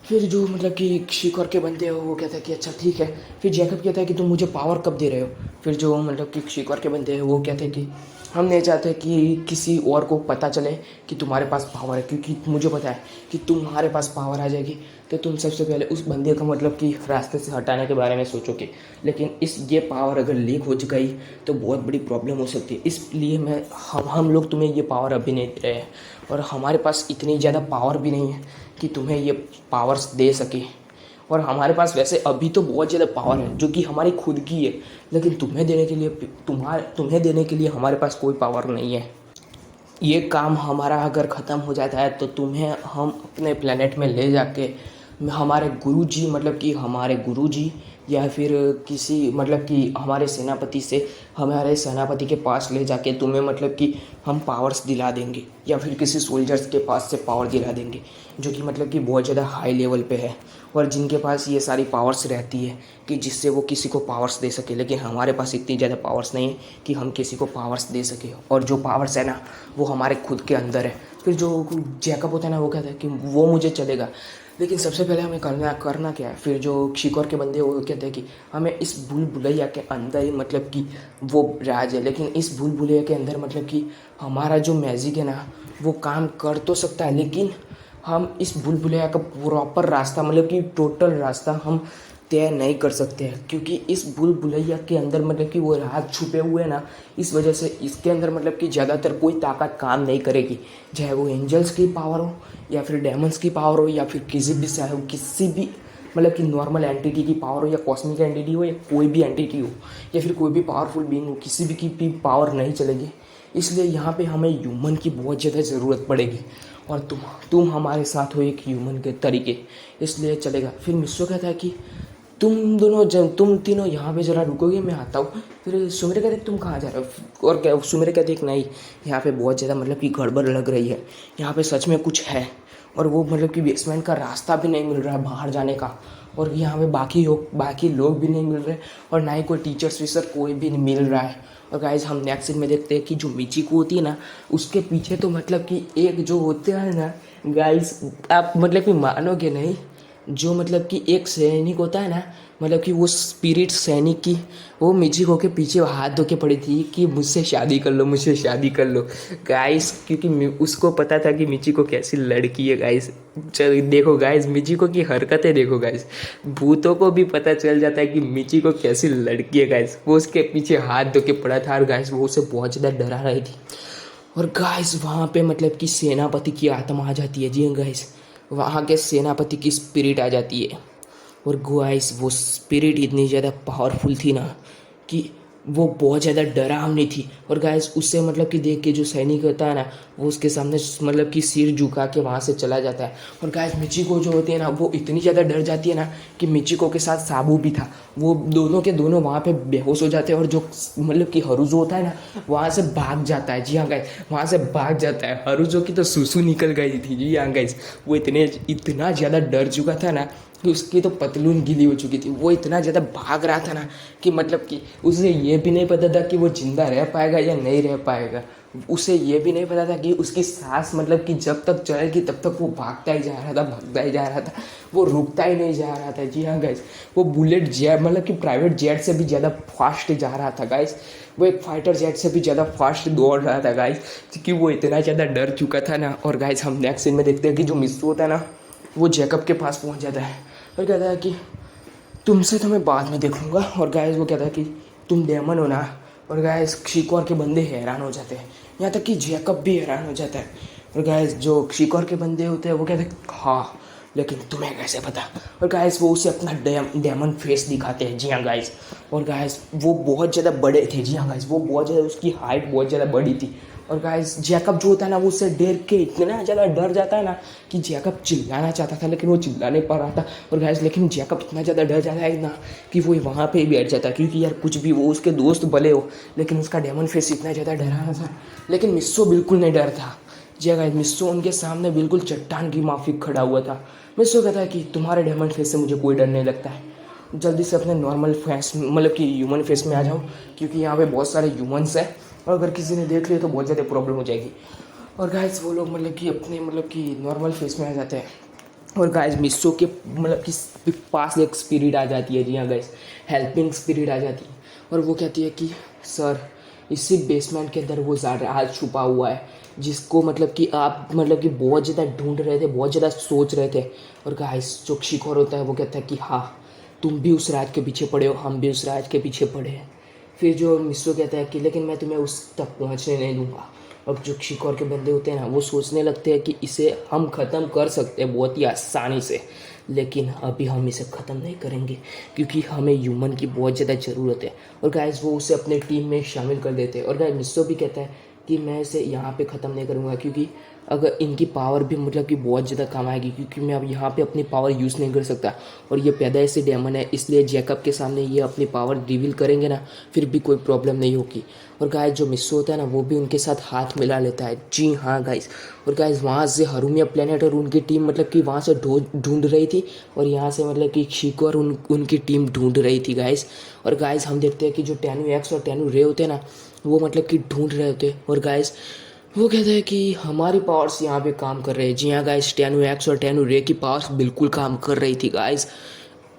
फिर जो मतलब कि शिकोर के बंदे हो, वो कहता है कि अच्छा ठीक है। फिर जैकब कहता है कि तुम मुझे पावर कब दे रहे हो। फिर जो मतलब कि शिकोर के बंदे हैं, वो कहते हैं कि हम नहीं चाहते कि किसी और को पता चले कि तुम्हारे पास पावर है, क्योंकि मुझे पता है कि तुम्हारे पास पावर आ जाएगी तो तुम सबसे पहले उस बंदे को मतलब कि रास्ते से हटाने के बारे में सोचोगे। लेकिन ये पावर अगर लीक हो गई तो बहुत बड़ी प्रॉब्लम हो सकती है। इसलिए हम लोग तुम्हें ये पावर अभी नहीं दे रहे हैं, और हमारे पास इतनी ज़्यादा पावर भी नहीं है कि तुम्हें ये पावर्स दे सके। और हमारे पास वैसे अभी तो बहुत ज़्यादा पावर है जो कि हमारी खुद की है, लेकिन तुम्हें देने के लिए हमारे पास कोई पावर नहीं है। ये काम हमारा अगर ख़त्म हो जाता है तो तुम्हें हम अपने प्लेनेट में ले जाके हमारे गुरुजी मतलब कि हमारे गुरुजी या फिर किसी मतलब कि हमारे सेनापति के पास ले जाके तुम्हें मतलब कि हम पावर्स दिला देंगे, या फिर किसी सोल्जर्स के पास से पावर दिला देंगे जो कि मतलब कि बहुत ज़्यादा हाई लेवल पे है, और जिनके पास ये सारी पावर्स रहती है कि जिससे वो किसी को पावर्स दे सके। लेकिन हमारे पास इतनी ज़्यादा पावर्स नहीं है कि हम किसी को पावर्स दे सके, और जो पावर्स है ना, वो हमारे खुद के अंदर है। फिर जो जैकब होता है ना, वो कहता है कि वो मुझे चलेगा, लेकिन सबसे पहले हमें करना क्या है। फिर जो शिकोर के बंदे वो कहते हैं कि हमें इस भूल भुलैया के अंदर ही मतलब कि वो राज है, लेकिन इस भूल भुलैया के अंदर मतलब कि हमारा जो मैजिक है ना, वो काम कर तो सकता है, लेकिन हम इस भूल भुलैया का प्रॉपर रास्ता मतलब कि टोटल रास्ता हम तय नहीं कर सकते हैं, क्योंकि इस भूल भुलैया के अंदर मतलब कि वो राज छुपे हुए हैं ना। इस वजह से इसके अंदर मतलब कि ज़्यादातर कोई ताकत काम नहीं करेगी, चाहे वो एंजल्स की पावर हो या फिर डेमन्स की पावर हो या फिर किसी भी मतलब कि नॉर्मल एंटिटी की पावर हो, या कॉस्मिक एंटिटी हो, या कोई भी एंटिटी हो, या फिर कोई भी पावरफुल बीइंग हो, किसी भी की भी पावर नहीं चलेगी। इसलिए यहाँ पे हमें ह्यूमन की बहुत ज़्यादा ज़रूरत पड़ेगी, और तुम हमारे साथ हो एक ह्यूमन के तरीके, इसलिए चलेगा। फिर मिस्सो कहता है कि तुम तीनों यहाँ पे ज़रा रुकोगे, मैं आता हूँ। फिर सुमेर कहते तुम कहाँ जा रहे हो, और क्या सुमेर कहते नहीं, यहाँ पे बहुत ज़्यादा मतलब कि गड़बड़ लग रही है, यहाँ पे सच में कुछ है। और वो मतलब कि बेसमेंट का रास्ता भी नहीं मिल रहा है बाहर जाने का, और यहाँ पे बाकी लोग भी नहीं मिल रहे, और ना ही कोई टीचर्स वीचर कोई भी नहीं मिल रहा है। और गाइस हम नेक्स्ट सीन में देखते हैं कि जो मिचिको होती है ना, उसके पीछे तो मतलब कि एक जो होते हैं ना गाइस, आप मतलब कि मानोगे नहीं, जो मतलब कि एक सैनिक होता है ना, मतलब कि वो स्पिरिट सैनिक की, वो मिचिको के पीछे हाथ धो के पड़ी थी कि मुझसे शादी कर लो, मुझसे शादी कर लो गाइस, क्योंकि उसको पता था कि मिचिको कैसी लड़की है गाइस। चल देखो गाइस, मिचिको की हरकतें देखो गाइस, भूतों को भी पता चल जाता है कि मिचिको कैसी लड़की है गाइस। वो उसके पीछे हाथ धो के पड़ा था और गाइस वो उसे बहुत ज़्यादा डरा रही थी। और गाइस वहाँ पे मतलब कि सेनापति की आत्मा आ जाती है। जी हाँ गाइस, वहाँ के सेनापति की स्पिरिट आ जाती है। और गाइस वो स्पिरिट इतनी ज़्यादा पावरफुल थी ना कि वो बहुत ज़्यादा डरावनी थी। और गाइस उससे मतलब कि देख के जो सैनिक होता है ना, वो उसके सामने मतलब कि सिर झुका के वहाँ से चला जाता है। और गाइस मिचिको जो होती है ना, वो इतनी ज़्यादा डर जाती है ना कि मिचिको के साथ साबू भी था, वो दोनों के दोनों वहाँ पे बेहोश हो जाते हैं। और जो मतलब कि हरुजो होता है ना, वहाँ से भाग जाता है। जी हाँ गाइस, वहाँ से भाग जाता है। हरुजो की तो सुसु निकल गई थी। जी हाँ गाइस, वो इतना ज़्यादा डर चुका था ना कि उसकी तो पतलून गीली हो चुकी थी। वो इतना ज़्यादा भाग रहा था ना कि मतलब कि उसे ये भी नहीं पता था कि वो जिंदा रह पाएगा या नहीं रह पाएगा। उसे ये भी नहीं पता था कि उसकी सांस मतलब कि जब तक चलेगी तब तक वो भागता ही जा रहा था, भागता ही जा रहा था, वो रुकता ही नहीं जा रहा था। जी हाँ गाइस, वो बुलेट जेट मतलब कि प्राइवेट जेट से भी ज़्यादा फास्ट जा रहा था गाइस। वो एक फाइटर जेट से भी ज़्यादा फास्ट दौड़ रहा था गाइस, क्योंकि वो इतना ज़्यादा डर चुका था ना। और गाइस हम नेक्स्ट सीन में देखते हैं कि जो मिस्सू होता है ना, वो जैकब के पास पहुँच जाता है और कहता है कि तुमसे तो मैं बाद में देख लूँगा। और गाइस वो कहता है कि तुम डेमन हो ना। और गाइस शिकोर के बंदे हैरान हो जाते हैं, यहाँ तक कि जैकब भी हैरान हो जाता है। और गाइस जो शिकोर के बंदे होते हैं वो कहते हैं हाँ, लेकिन तुम्हें कैसे पता। और गाइस वो उसे अपना डेमन फेस दिखाते हैं। जी हाँ गाइस, और गाइस वो बहुत ज़्यादा बड़े थे। जी हाँ गाइस, वो बहुत ज़्यादा, उसकी हाइट बहुत ज़्यादा बड़ी थी। और गाइस जैकब जो होता है ना, वो उससे डर के इतना ज़्यादा डर जाता है ना कि जैकब चिल्लाना चाहता था लेकिन वो चिल्ला नहीं पा रहा था। और गाइस लेकिन जैकब इतना ज़्यादा डर जाता है ना कि वो वहाँ पे ही बैठ जाता है, क्योंकि यार कुछ भी वो उसके दोस्त भले हो, लेकिन उसका डेमन फेस इतना ज़्यादा डराना था। लेकिन मिस्सो बिल्कुल नहीं डर था। जी गाइस, मिस्सो उनके सामने बिल्कुल चट्टान की माफिक खड़ा हुआ था। मिस्सो कहता है कि तुम्हारे डेमन फेस से मुझे कोई डर नहीं लगता है, जल्दी से अपने नॉर्मल फेस मतलब कि ह्यूमन फेस में आ जाओ, क्योंकि यहाँ पे बहुत सारे ह्यूमंस हैं और अगर किसी ने देख लिया तो बहुत ज़्यादा प्रॉब्लम हो जाएगी। और गाइस वो लोग मतलब कि अपने मतलब कि नॉर्मल फेस में आ जाते हैं। और गाइस मिस्सो के मतलब कि पास एक स्पिरिट आ जाती है। जी हाँ गाइस, हेल्पिंग स्पिरिट आ जाती है। और वो कहती है कि सर, इसी बेसमेंट के अंदर वो राज छुपा हुआ है, जिसको मतलब कि आप मतलब कि बहुत ज़्यादा ढूंढ रहे थे, बहुत ज़्यादा सोच रहे थे। और गाइस जो शिकोर होता है वो कहता है कि हाँ, तुम भी उस राज के पीछे पड़े हो, हम भी उस राज के पीछे पड़े हैं। फिर जो मिस्सो कहता है कि लेकिन मैं तुम्हें उस तक पहुंचने नहीं दूंगा। अब जो शिकोर के बंदे होते हैं ना, वो सोचने लगते हैं कि इसे हम ख़त्म कर सकते हैं बहुत ही आसानी से, लेकिन अभी हम इसे ख़त्म नहीं करेंगे क्योंकि हमें ह्यूमन की बहुत ज़्यादा ज़रूरत है। और गाइस वो उसे अपने टीम में शामिल कर देते हैं। और गाइस मिस्सो भी कहता है कि मैं इसे यहाँ पे ख़त्म नहीं करूँगा, क्योंकि अगर इनकी पावर भी मतलब कि बहुत ज़्यादा काम आएगी, क्योंकि मैं अब यहाँ पे अपनी पावर यूज़ नहीं कर सकता। और ये पैदा से डेमन है, इसलिए जैकब के सामने ये अपनी पावर रिवील करेंगे ना, फिर भी कोई प्रॉब्लम नहीं होगी। और गाइस जो मिस्सो होता है ना, वो भी उनके साथ हाथ मिला लेता है। जी हाँ गाइस, और गाइस वहाँ से हरुमिया प्लेनेट और उनकी टीम मतलब कि वहाँ से ढूंढ रही थी, और यहाँ से मतलब कि शिको और उनकी टीम ढूंढ रही थी गाइस। और गाइस हम देखते हैं कि जो टेनु एक्स और टेनु रे होते हैं ना, वो मतलब कि ढूंढ रहे होते। और गाइस वो कहते हैं कि हमारी पावर्स यहाँ पे काम कर रहे हैं। जी हाँ गाइस, टेनु एक्स और टेनु रे की पावर्स बिल्कुल काम कर रही थी गाइस,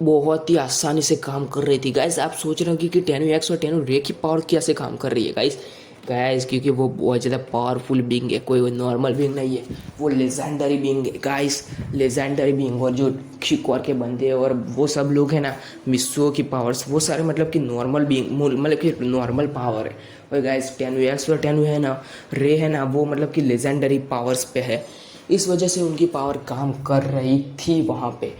बहुत ही आसानी से काम कर रही थी गाइस। आप सोच रहे हो कि टेनु एक्स और टेनु रे की पावर कैसे काम कर रही है गाइस, क्योंकि वो बहुत ज़्यादा पावरफुल बीइंग है, कोई नॉर्मल बीइंग नहीं है, वो लेजेंडरी बीइंग है गाइस, लेजेंडरी बीइंग। और जो शिकोर के बंदे और वो सब लोग हैं ना, मिस्सो की पावर्स वो सारे मतलब कि नॉर्मल बीइंग मतलब कि नॉर्मल पावर है। और गाइस टेनु एक्स और टेनु है ना, रे है ना, वो मतलब कि लेजेंडरी पावर्स पे है, इस वजह से उनकी पावर काम कर रही थी वहाँ पे।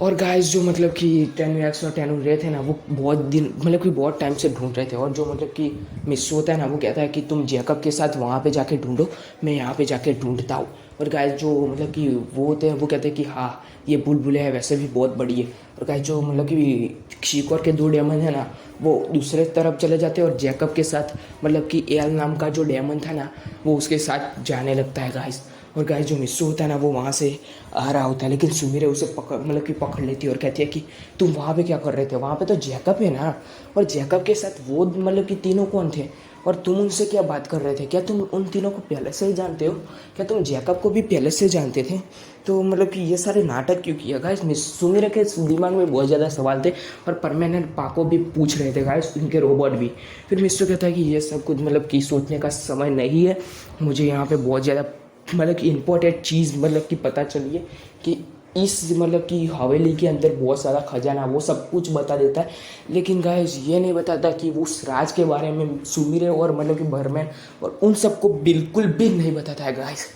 और गाइस जो मतलब कि टेनु एक्स और टेनु रे थे ना, वो बहुत दिन मतलब कि बहुत टाइम से ढूंढ रहे थे। और जो मतलब कि मिस्सो होता है ना, वो कहता है कि तुम जैकब के साथ वहाँ पे जाके ढूंढो, मैं यहाँ पे जाके ढूंढता हूँ। और गाइस जो मतलब कि वो होते हैं वो कहते हैं कि हाँ, ये बुलबुले है वैसे भी बहुत बड़ी है। और गाइस जो मतलब कि शिकोर के 2 डेमन है ना, वो दूसरे तरफ चले जाते हैं, और जैकब के साथ मतलब कि एल नाम का जो डेमन था ना, वो उसके साथ जाने लगता है गाइस। और गाइस जो मिस्सो होता है ना, वो वहाँ से आ रहा होता है, लेकिन सुमिरे उसे पकड़ लेती है और कहती है कि तुम वहाँ पे क्या कर रहे थे, वहाँ पे तो जैकब है ना। और जैकब के साथ वो मतलब कि तीनों कौन थे, और तुम उनसे क्या बात कर रहे थे? क्या तुम उन तीनों को पहले से ही जानते हो? क्या तुम जैकब को भी पहले से जानते थे? तो मतलब कि ये सारे नाटक क्यों किया गाइस? सुमिरा के दिमाग में बहुत ज़्यादा सवाल थे और परमानेंट पाको भी पूछ रहे थे गाइस, उनके रोबोट भी। फिर मिस्टर कहता है कि ये सब कुछ मतलब कि सोचने का समय नहीं है, मुझे यहाँ पे बहुत ज़्यादा मतलब कि इम्पोर्टेंट चीज़ मतलब कि पता चली है कि इस मतलब कि हवेली के अंदर बहुत सारा खजाना, वो सब कुछ बता देता है। लेकिन गाइस ये नहीं बताता कि वो उस राज के बारे में सुमिरे और मतलब कि भरमैन और उन सबको बिल्कुल भी नहीं बताता है गाइस।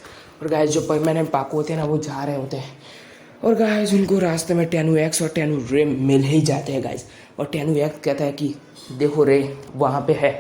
और गाइस जो परमानेंट पाको होते हैं ना, वो जा रहे होते हैं और गाइस उनको रास्ते में टेनु एक्स और टेनु रे मिल ही जाते हैं गाइस। और टेनु एक्स कहता है कि देखो रे वहाँ पे है।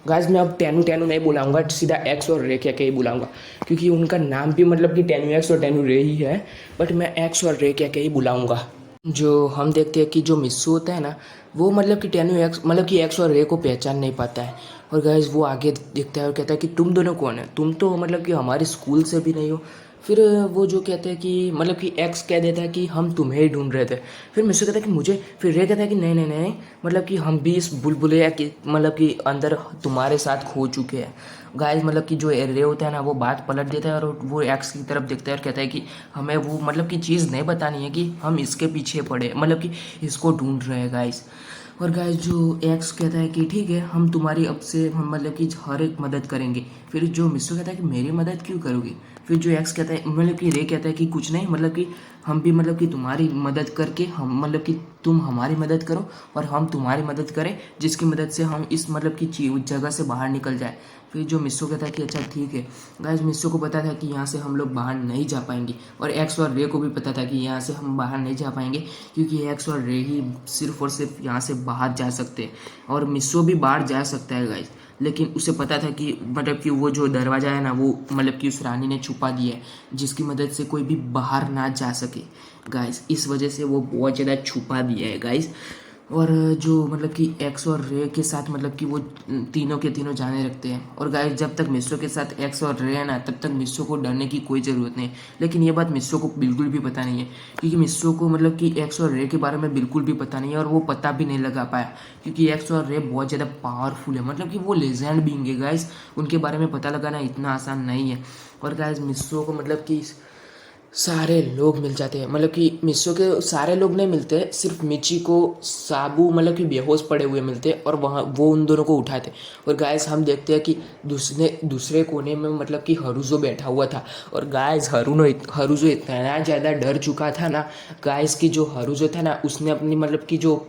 गाइस मैं अब टेनु टेनु नहीं बुलाऊंगा, सीधा एक्स और रे कह के ही बुलाऊंगा, क्योंकि उनका नाम भी मतलब कि टेनु एक्स और टेनु रे ही है, बट मैं एक्स और रे कह के ही बुलाऊंगा। जो हम देखते हैं कि जो मिस्सू होता है ना, वो मतलब कि टेनु एक्स मतलब कि एक्स और रे को पहचान नहीं पाता है। और गाइस वो आगे देखता है और कहता है कि तुम दोनों कौन है? तुम तो मतलब कि हमारे स्कूल से भी नहीं हो। फिर वो जो कहते हैं कि मतलब कि एक्स कह देता है कि हम तुम्हें ही ढूंढ रहे थे। फिर मिस्सू कहता है कि मुझे, फिर रे कहता है कि नहीं नहीं नहीं, मतलब कि हम भी इस बुलबुलैया के मतलब कि अंदर तुम्हारे साथ खो चुके हैं। गाइस मतलब कि जो रे होता है ना, वो बात पलट देता है और वो एक्स की तरफ देखता है और कहता है कि हमें वो मतलब कि चीज़ नहीं बतानी है कि हम इसके पीछे पड़े, मतलब कि इसको ढूंढ रहे हैं गाइस। और गाइस जो एक्स कहता है कि ठीक है, हम तुम्हारी अब से हम मतलब कि हर एक मदद करेंगे। फिर जो मिस्सू कहता है कि मेरी मदद क्यों करोगी? फिर जो एक्स कहता है मतलब कि रे कहता है कि कुछ नहीं, मतलब कि हम भी मतलब कि तुम्हारी मदद करके हम मतलब कि तुम हमारी मदद करो और हम तुम्हारी मदद करें, जिसकी मदद से हम इस मतलब कि जगह से बाहर निकल जाए। फिर जो मिस्सू कहता है कि अच्छा ठीक है। गाइस मिस्सू को पता था कि यहाँ से हम लोग बाहर नहीं जा पाएंगे, और एक्स और रे को भी पता था कि यहाँ से हम बाहर नहीं जा पाएंगे, क्योंकि एक्स और रे ही सिर्फ और सिर्फ यहाँ से बाहर जा सकते हैं। और मिस्सू भी बाहर जा सकता है गाइस, लेकिन उसे पता था कि मतलब कि वो जो दरवाज़ा है ना, वो मतलब कि उस रानी ने छुपा दिया है, जिसकी मदद से कोई भी बाहर ना जा सके गाइस। इस वजह से वो बहुत ज़्यादा छुपा दिया है गाइस। और जो मतलब कि एक्स और रे के साथ मतलब कि वो तीनों के तीनों जाने रखते हैं। और गाइस जब तक मिस्सू के साथ एक्स और रे है ना, तब तक मिस्सू को डरने की कोई ज़रूरत नहीं है। लेकिन ये बात मिस्सू को बिल्कुल भी पता नहीं है, क्योंकि मिस्सू को मतलब कि एक्स और रे के बारे में बिल्कुल भी पता नहीं है, और वो पता भी नहीं लगा पाया, क्योंकि एक्स और रे बहुत ज़्यादा पावरफुल है, मतलब कि वो लेजेंड बीइंग है गाइस। उनके बारे में पता लगाना इतना आसान नहीं है। और गाइस मिस्सू को मतलब कि सारे लोग मिल जाते हैं, मतलब कि मिस्सू के सारे लोग नहीं मिलते, सिर्फ मिची को साबू मतलब कि बेहोश पड़े हुए मिलते हैं, और वहाँ वो उन दोनों को उठाते। और गाइस हम देखते हैं कि दूसरे कोने में मतलब कि हरूजो बैठा हुआ था। और गाइस हरूजो इतना ज़्यादा डर चुका था ना गाइस, की जो हरूजो था ना, उसने अपनी मतलब कि जो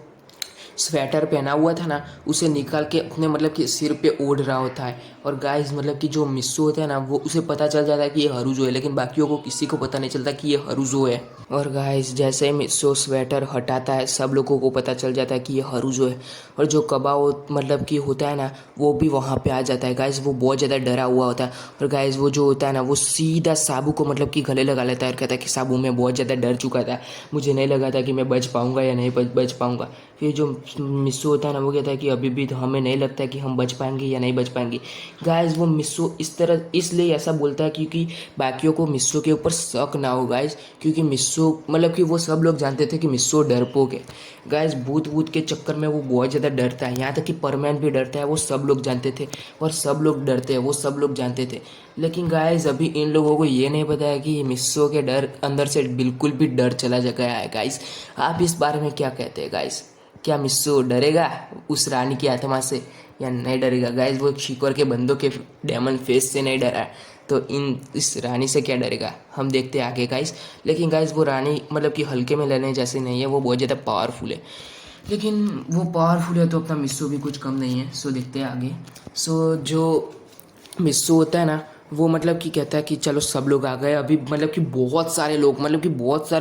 स्वेटर पहना हुआ था ना, उसे निकाल के अपने मतलब कि सिर पे ओढ़ रहा होता है। और गाइस मतलब कि जो मिस्सू होता है ना, वो उसे पता चल जाता है कि ये हरूजो है, लेकिन बाकियों को किसी को पता नहीं चलता कि ये हरूजो है। और गाइस जैसे ही मिस्सू स्वेटर हटाता है, सब लोगों को पता चल जाता है कि ये हरूजो है। और जो कबाओ मतलब कि होता है ना, वो भी वहाँ पे आ जाता है गाइस। वो बहुत ज़्यादा डरा हुआ होता है। और गाइस वो जो होता है ना, वो सीधा साबू को मतलब कि गले लगा लेता है और कहता है कि साबू मैं बहुत ज़्यादा डर चुका था, मुझे नहीं लगा था कि मैं बच पाऊँगा या नहीं बच पाऊँगा। फिर जो मिस्सू होता है ना, वो कहता है कि अभी भी तो हमें नहीं लगता है कि हम बच पाएंगे या नहीं बच पाएंगे। गाइस वो मिस्सू इस तरह इसलिए ऐसा बोलता है क्योंकि बाकियों को मिस्सू के ऊपर शक ना हो गाइस, क्योंकि मिस्सू मतलब कि वो सब लोग जानते थे कि मिस्सू डरपोक है गाइस। भूत के चक्कर में वो बहुत ज़्यादा डरता है, यहाँ तक कि परमैन भी डरता है। वो सब लोग जानते थे और सब लोग डरते हैं, वो सब लोग जानते थे। लेकिन गाइस अभी इन लोगों को ये नहीं पता है कि मिस्सू के डर अंदर से बिल्कुल भी डर चला गया है गाइस। आप इस बारे में क्या कहते हैं गाइस? क्या मिस्सू डरेगा उस रानी की आत्मा से या नहीं डरेगा? गाइस वो शिकोर के बंदों के डेमन फेस से नहीं डरा, तो इस रानी से क्या डरेगा? हम देखते हैं आगे गाइस। लेकिन गाइस वो रानी मतलब कि हल्के में लेने जैसे नहीं है, वो बहुत ज़्यादा पावरफुल है। लेकिन वो पावरफुल है तो अपना मिस्सू भी कुछ कम नहीं है। सो देखते हैं आगे। सो जो मिस्सू होता है ना, वो मतलब कि कहता है कि चलो सब लोग आ गए अभी, मतलब कि बहुत सारे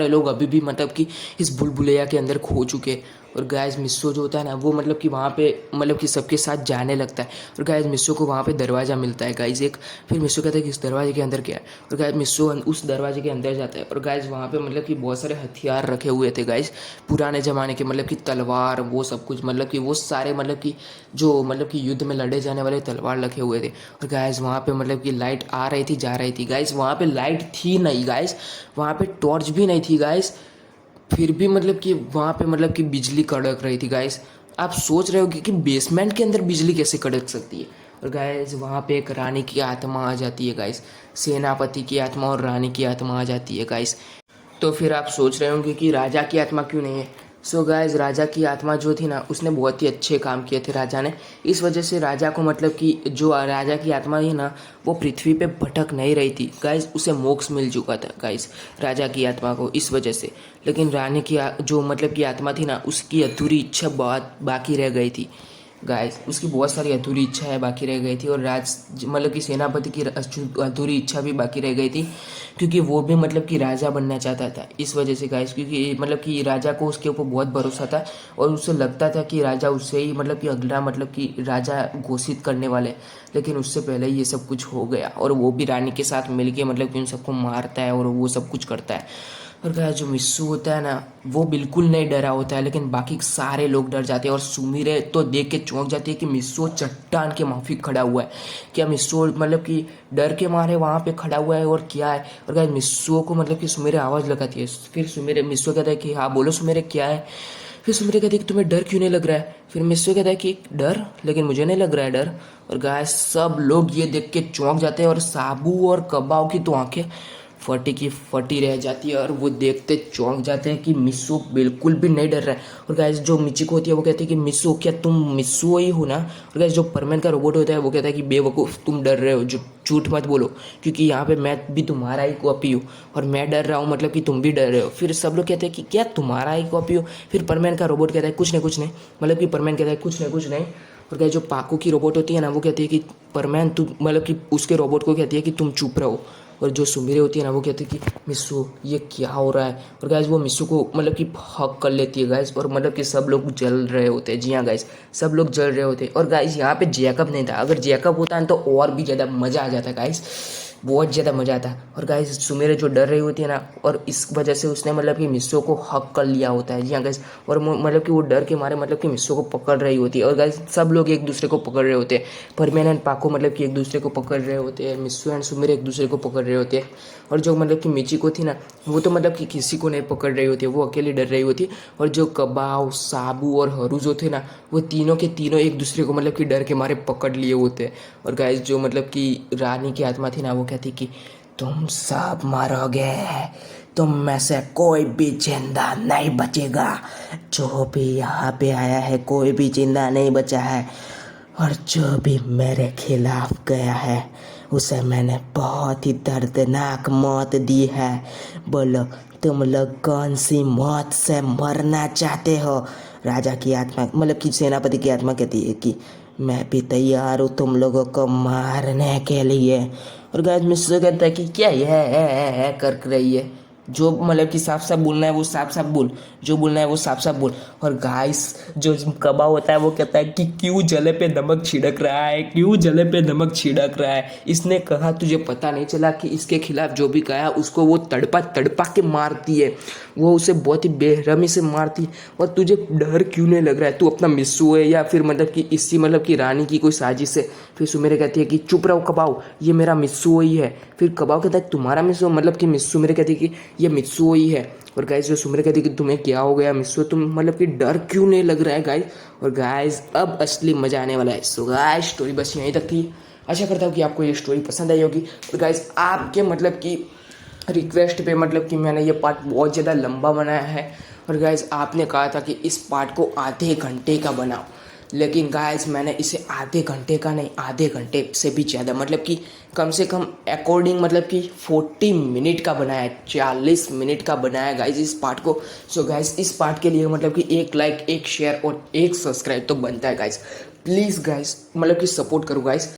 लोग अभी भी मतलब कि इस बुलबुलैया के अंदर खो चुके। और गाइस मिस्सू जो होता है ना, वो मतलब कि वहाँ पे मतलब कि सबके साथ जाने लगता है। और गाइस मिस्सू को वहाँ पे दरवाज़ा मिलता है गाइस एक। फिर मिस्सू कहता है कि इस दरवाजे के अंदर क्या है, और गाइस मिस्सू उस दरवाजे के अंदर जाता है। और गाइस वहाँ पे मतलब कि बहुत सारे हथियार रखे हुए थे गाइस, पुराने ज़माने के, मतलब कि तलवार, वो सब कुछ, मतलब कि वो सारे मतलब कि जो मतलब कि युद्ध में लड़े जाने वाले तलवार रखे हुए थे। और गाइस वहाँ पे मतलब कि लाइट आ रही थी जा रही थी गाइस, वहाँ पे लाइट थी नहीं गाइस, वहाँ पे टॉर्च भी नहीं थी गाइस, फिर भी मतलब कि वहाँ पे मतलब कि बिजली कड़क रही थी गाइस। आप सोच रहे हो कि बेसमेंट के अंदर बिजली कैसे कड़क सकती है? और गाइस वहाँ पे एक रानी की आत्मा आ जाती है गाइस, सेनापति की आत्मा और रानी की आत्मा आ जाती है गाइस। तो फिर आप सोच रहे होंगे कि राजा की आत्मा क्यों नहीं है। सो गाइस राजा की आत्मा जो थी ना, उसने बहुत ही अच्छे काम किए थे राजा ने, इस वजह से राजा को मतलब कि जो राजा की आत्मा थी ना, वो पृथ्वी पे भटक नहीं रही थी गाइस, उसे मोक्ष मिल चुका था गाइस राजा की आत्मा को, इस वजह से। लेकिन रानी की जो मतलब की आत्मा थी ना, उसकी अधूरी इच्छा बहुत बाकी रह गई थी गाइस, उसकी बहुत सारी अधूरी इच्छाएं बाकी रह गई थी, और मतलब कि सेनापति की अधूरी इच्छा भी बाकी रह गई थी, क्योंकि वो भी मतलब कि राजा बनना चाहता था, इस वजह से गाइस, क्योंकि मतलब कि राजा को उसके ऊपर बहुत भरोसा था, और उसे लगता था कि राजा उससे ही मतलब कि अगला मतलब कि राजा घोषित करने वाले। लेकिन उससे पहले ये सब कुछ हो गया, और वो भी रानी के साथ मिलके मतलब कि उन सबको मारता है और वो सब कुछ करता है। और गाइस जो मिस्सू होता है ना, वो बिल्कुल नहीं डरा होता है, लेकिन बाकी सारे लोग डर जाते हैं, और सुमीरे तो देख के चौंक जाती है कि मिस्सू चट्टान के माफिक खड़ा हुआ है। क्या मिस्सू मतलब कि डर के मारे वहाँ पे खड़ा हुआ है, और क्या है। और गाइस मिस्सू को मतलब कि सुमीरे आवाज़ लगाती है, फिर सुमीरे मिस्सू कहता है कि हाँ बोलो सुमीरे क्या है। फिर सुमीरे कहती है कि तुम्हें डर क्यों नहीं लग रहा है। फिर मिस्सू कहता है कि डर, लेकिन मुझे नहीं लग रहा है डर। और गाइस सब लोग ये देख के चौंक जाते हैं, और साबू और कबाव की तो आंखें फटी की फटी रह जाती है, और वो देखते चौंक जाते हैं कि मिस्सू बिल्कुल भी नहीं डर रहा है। और गाइस जो मिचिको होती है वो कहती है कि मिस्सू क्या तुम मिस्सू ही हो ना। और गाइस जो परमैन का रोबोट होता है वो कहता है कि बेवकूफ़ तुम डर रहे हो, जो झूठ मत बोलो, क्योंकि यहाँ पे मैं भी तुम्हारा ही कॉपी हूँ, और मैं डर रहा हूँ मतलब कि तुम भी डर रहे हो। फिर सब लोग कहते हैं कि क्या तुम्हारा ही कॉपी हो। फिर परमैन का रोबोट कहता है कुछ नहीं, मतलब कि परमैन कहता है कुछ नहीं। और गाइस जो पाकू की रोबोट होती है ना, वो कहती है कि परमैन तू मतलब कि उसके रोबोट को कहती है कि तुम चुप रहो। और जो सुमीरे होती है ना, वो कहती है कि मिस्सू ये क्या हो रहा है। और गाइस वो मिस्सू को मतलब कि हक कर लेती है गाइस, और मतलब कि सब लोग जल रहे होते हैं। जी हाँ गाइस, सब लोग जल रहे होते हैं। और गाइस यहाँ पे जैकब नहीं था, अगर जैकब होता ना तो और भी ज़्यादा मज़ा आ जाता गाइस, बहुत ज़्यादा मज़ा आता। और गाइस सुमेरे जो डर रही होती है ना, और इस वजह से उसने मतलब कि मिस्सू को हक कर लिया होता है। जी हाँ गाइस, और मतलब कि वो डर के मारे मतलब कि मिस्सू को पकड़ रही होती है। और गाइस सब लोग एक दूसरे को पकड़ रहे होते हैं, परमेन एंड पाको मतलब कि एक दूसरे को पकड़ रहे होते हैं, मिस्सू एंड सुमेरे एक दूसरे को पकड़ रहे होते हैं। और जो मतलब कि मिचिको थी ना, वो तो मतलब कि किसी को नहीं पकड़ रही होती है, वो अकेली डर रही होती है। और जो कबाव, साबू और हरू जो थे ना, वो तीनों के तीनों एक दूसरे को मतलब कि डर के मारे पकड़ लिए होते हैं। और गाइस जो मतलब कि रानी की आत्मा थी ना, वो कहती कि तुम सब मरोगे, तुम में से कोई भी जिंदा नहीं बचेगा, जो भी यहाँ पे आया है कोई भी जिंदा नहीं बचा है, और जो भी मेरे खिलाफ गया है उसे मैंने बहुत ही दर्दनाक मौत दी है। बोलो तुम लोग कौन सी मौत से मरना चाहते हो। राजा की आत्मा मतलब कि सेनापति की आत्मा कहती है कि मैं भी तैयार हूँ तुम लोगों को मारने के लिए। और गाइस मिस्टर कहता है कि क्या ये है कर रही है, जो मतलब कि साफ साफ बोलना है वो साफ साफ बोल, जो बोलना है वो साफ साफ बोल। और गाइस जो कबा होता है वो कहता है कि क्यों जले पे नमक छिड़क रहा है, क्यों जले पे नमक छिड़क रहा है। इसने कहा तुझे पता नहीं चला कि इसके खिलाफ जो भी कहा उसको वो तड़पा तड़पा के मारती है, वो उसे बहुत ही बेरहमी से मारती है। और तुझे डर क्यों नहीं लग रहा है, तू अपना मिस्सू है या फिर मतलब कि इसी मतलब कि रानी की कोई साजिश है। फिर सुमेरे कहती है कि चुप रहो कबाओ, ये मेरा मिस्सू ही है। फिर कबाओ कहता है तुम्हारा मिस्सू, मतलब कि मिस्सू मेरे कहती है कि ये मित्सु ही है। और गाइस जो सुमेरे कहती कि तुम्हें क्या हो गया मित्सु, तुम मतलब कि डर क्यों नहीं लग रहा है गाइस। और गाइस अब असली मजा आने वाला है। सो गाइस स्टोरी बस यहीं तक थी, आशा करता हूँ कि आपको ये स्टोरी पसंद आई होगी। और गाइस आपके मतलब कि रिक्वेस्ट पे मतलब कि मैंने ये पार्ट बहुत ज़्यादा लंबा बनाया है। और गाइस आपने कहा था कि इस पार्ट को आधे घंटे का बनाओ, लेकिन गाइस मैंने इसे आधे घंटे का नहीं, आधे घंटे से भी ज़्यादा मतलब कि कम से कम अकॉर्डिंग मतलब कि 40 मिनट का बनाया है, 40 मिनट का बनाया गाइस इस पार्ट को। सो गाइस इस पार्ट के लिए मतलब कि एक लाइक, एक शेयर और एक सब्सक्राइब तो बनता है गाइस। प्लीज़ गाइस मतलब कि सपोर्ट करो गाइस।